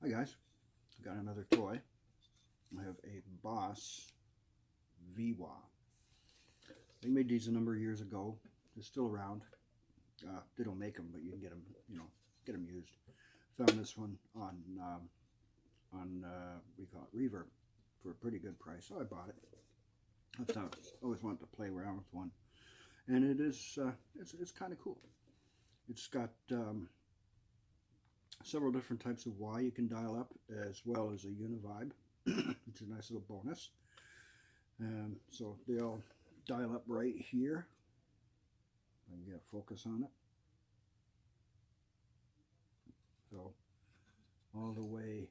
Hi guys, got another toy. I have a Boss VWA. They made these a number of years ago. They're still around. They don't make them, but you can get them. Get them used. Found this one on we call it Reverb for a pretty good price, so I bought it. I thought always wanted to play around with one, and it is it's kind of cool. It's got several different types of wah you can dial up, as well as a univibe, which is a nice little bonus. So they all dial up right here. I can get a focus on it. So all the way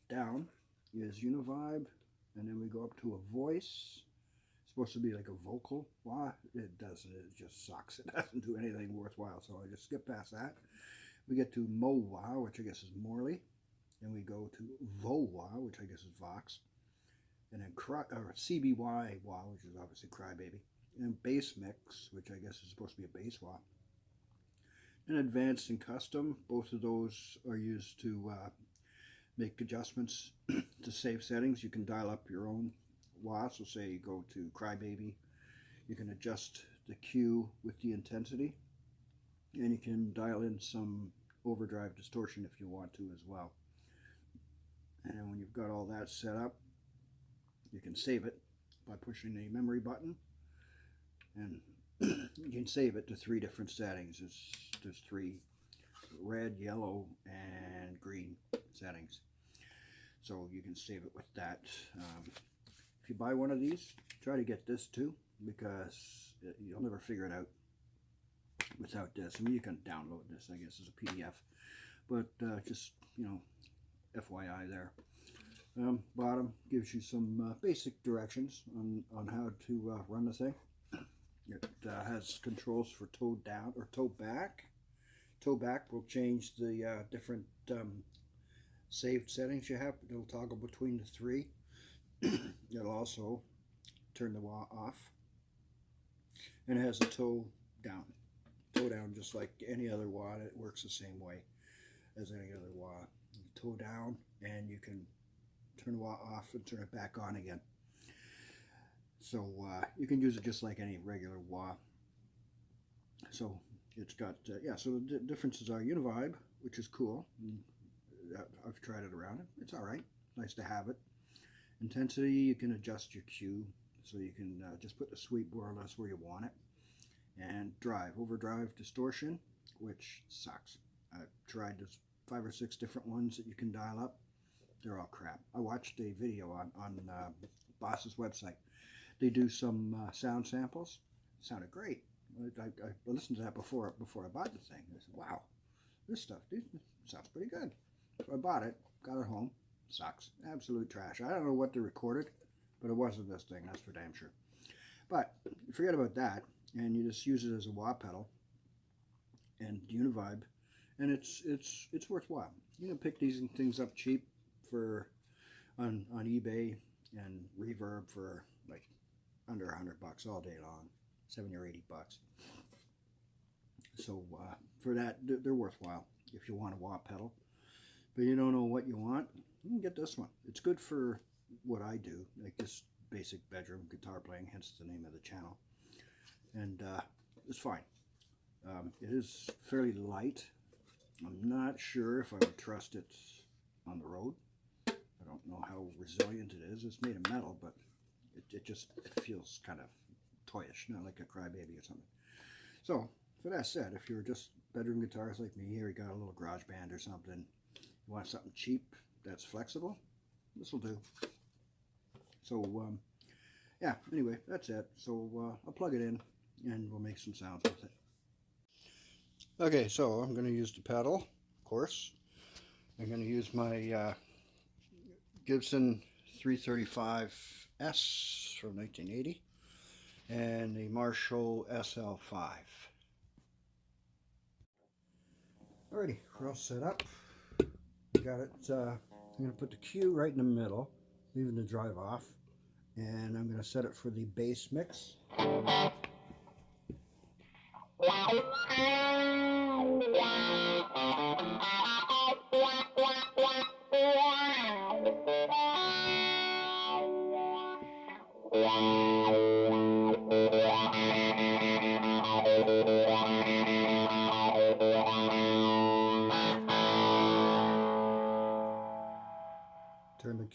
down is univibe, and then we go up to a voice. It's supposed to be like a vocal wah. It doesn't. It just sucks. It doesn't do anything worthwhile. So I just skip past that. We get to mo wah, which I guess is Morley. Then we go to vo wah, which I guess is Vox. And then CBY wah, which is obviously Crybaby. And then bass mix, which I guess is supposed to be a bass wah. And advanced and custom, both of those are used to make adjustments to save settings. You can dial up your own wah. So say you go to Crybaby, you can adjust the Q with the intensity, and you can dial in some overdrive distortion if you want to as well. And when you've got all that set up, you can save it by pushing the memory button, and you can save it to three different settings. There's three: red, yellow, and green settings. So you can save it with that. If you buy one of these, try to get this too, because you'll never figure it out without this. I mean, you can download this, I guess, as a PDF, but just FYI there. Bottom gives you some basic directions on how to run the thing. It has controls for toe down or toe back. Toe back will change the different saved settings you have. It'll toggle between the three. It'll also turn the wah off. And it has a toe down. Toe down just like any other wah. It works the same way as any other wah. Toe down, and you can turn the wah off and turn it back on again. So you can use it just like any regular wah. So it's got, so the differences are univibe, which is cool. I've tried it around. It's all right. Nice to have it. Intensity, you can adjust your Q, so you can just put the sweep more or less where you want it. And drive, overdrive, distortion, which sucks. I've tried this 5 or 6 different ones that you can dial up. They're all crap. I watched a video on Boss's website. They do some sound samples. It sounded great. I listened to that before I bought the thing. I said, wow, this stuff, dude, sounds pretty good. So I bought it, got it home. Sucks. Absolute trash. I don't know what they recorded, but it wasn't this thing, that's for damn sure. But forget about that, and you just use it as a wah pedal and univibe, and it's worthwhile. You can pick these things up cheap on eBay and Reverb for like under $100 all day long, 70 or 80 bucks. So for that, they're worthwhile if you want a wah pedal, but you don't know what you want. You can get this one. It's good for what I do, like this basic bedroom guitar playing, hence the name of the channel. And it's fine. It is fairly light. I'm not sure if I would trust it on the road. I don't know how resilient it is. It's made of metal, but it feels kind of toyish, not like a Crybaby or something. So, for that said, if you're just bedroom guitars like me, here you got a little garage band or something, you want something cheap that's flexible, this will do. So, yeah, anyway, that's it. So, I'll plug it in, and we'll make some sounds with it. Okay, so I'm going to use the pedal, of course. I'm going to use my Gibson 335S from 1980 and the Marshall SL5. Alrighty, we're all set up. We got it. I'm going to put the Q right in the middle, leaving the drive off, and I'm going to set it for the bass mix.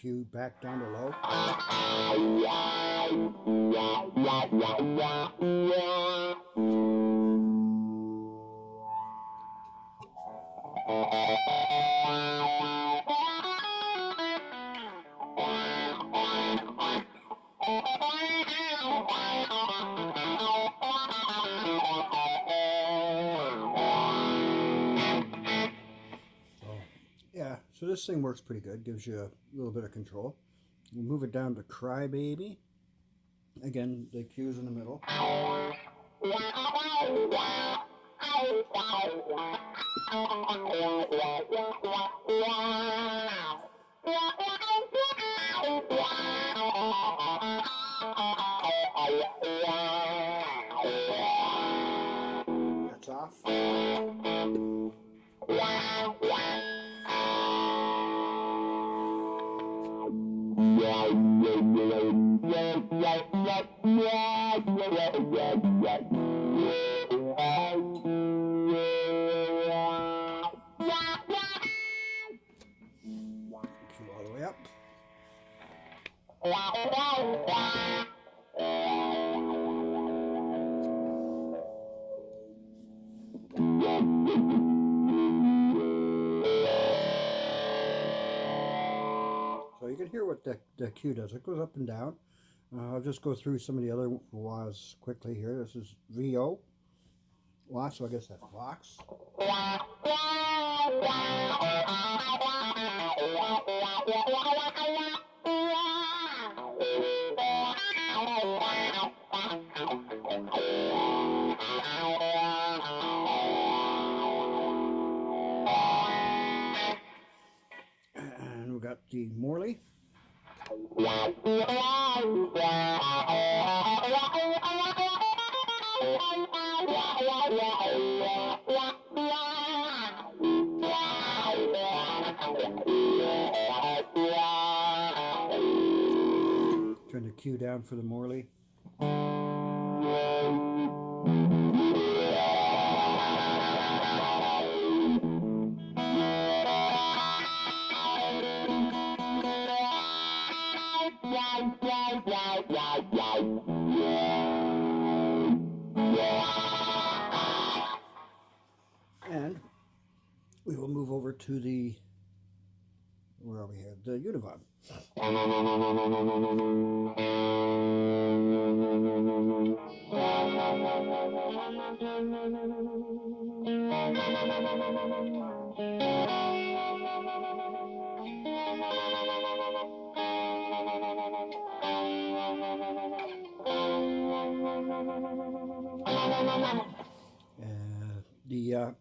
EQ back down to low. Yeah, so this thing works pretty good, gives you a little bit of control. We'll move it down to Crybaby. Again, the cue's in the middle. That's off. Cue all the way up. So you can hear what the cue does. It goes up and down. I'll just go through some of the other wahs quickly here. This is VO wah, so I guess that's Vox. And we've got the Morley. Turn the cue down for the Morley. And we will move over to the, where are we here? The Univibe. The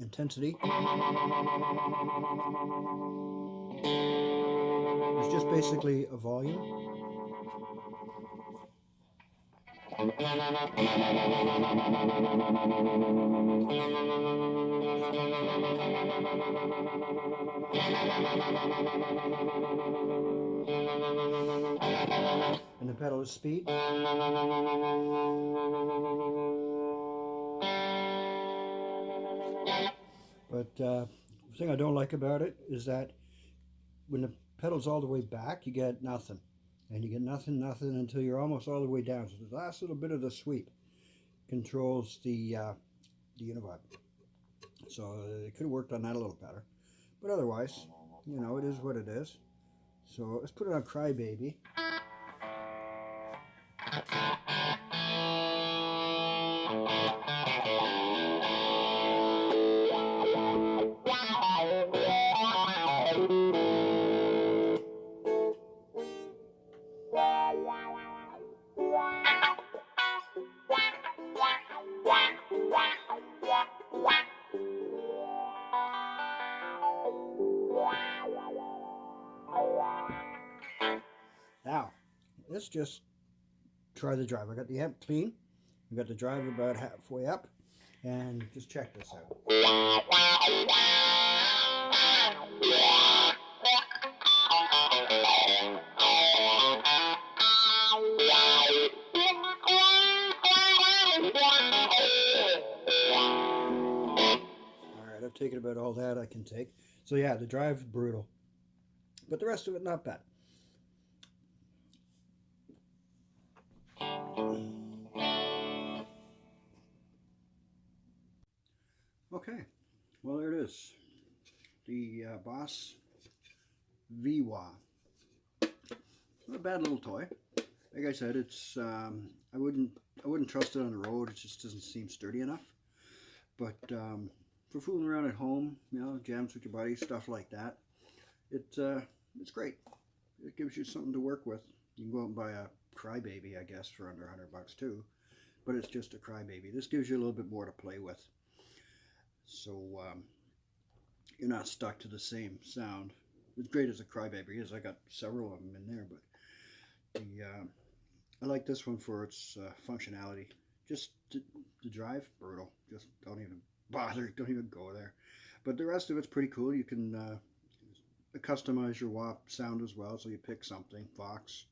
intensity is just basically a volume. And the pedal is speed. But the thing I don't like about it is that when the pedal's all the way back, you get nothing. And you get nothing until you're almost all the way down. So the last little bit of the sweep controls the Univibe. So it could have worked on that a little better. But otherwise, you know, it is what it is. So let's put it on Crybaby. Now, let's just try the drive. I got the amp clean. I got the drive about halfway up. And just check this out. Alright, I've taken about all that I can take. So yeah, the drive is brutal. But the rest of it, not bad. Okay, well there it is. The Boss VWA. Not a bad little toy. Like I said, it's I wouldn't trust it on the road. It just doesn't seem sturdy enough. But for fooling around at home, you know, jams with your buddies, stuff like that, it's great. It gives you something to work with. You can go out and buy a Crybaby, I guess, for under $100 too. But it's just a Crybaby. This gives you a little bit more to play with. So you're not stuck to the same sound. As great as a Crybaby is, I got several of them in there, but the I like this one for its functionality. Just the drive, brutal. Just don't even bother. Don't even go there. But the rest of it's pretty cool. You can customize your wah sound as well. So you pick something, Vox,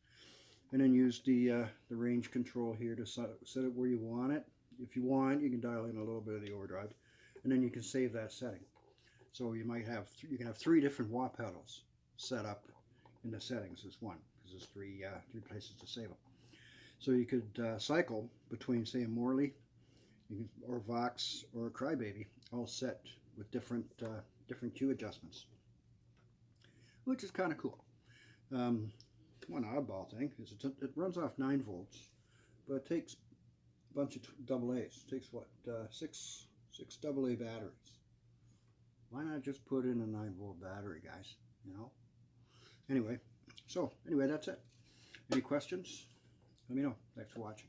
and then use the range control here to set it where you want it. If you want, you can dial in a little bit of the overdrive, and then you can save that setting. So you might have you can have 3 different wah pedals set up in the settings as one, because there's three places to save them. So you could cycle between, say, a Morley or Vox or a Crybaby, all set with different Q adjustments, which is kind of cool. One oddball thing is it runs off 9 volts, but it takes a bunch of AA's. It takes what, six AA batteries. Why not just put in a 9-volt battery, guys? You know. Anyway, that's it. Any questions? Let me know. Thanks for watching.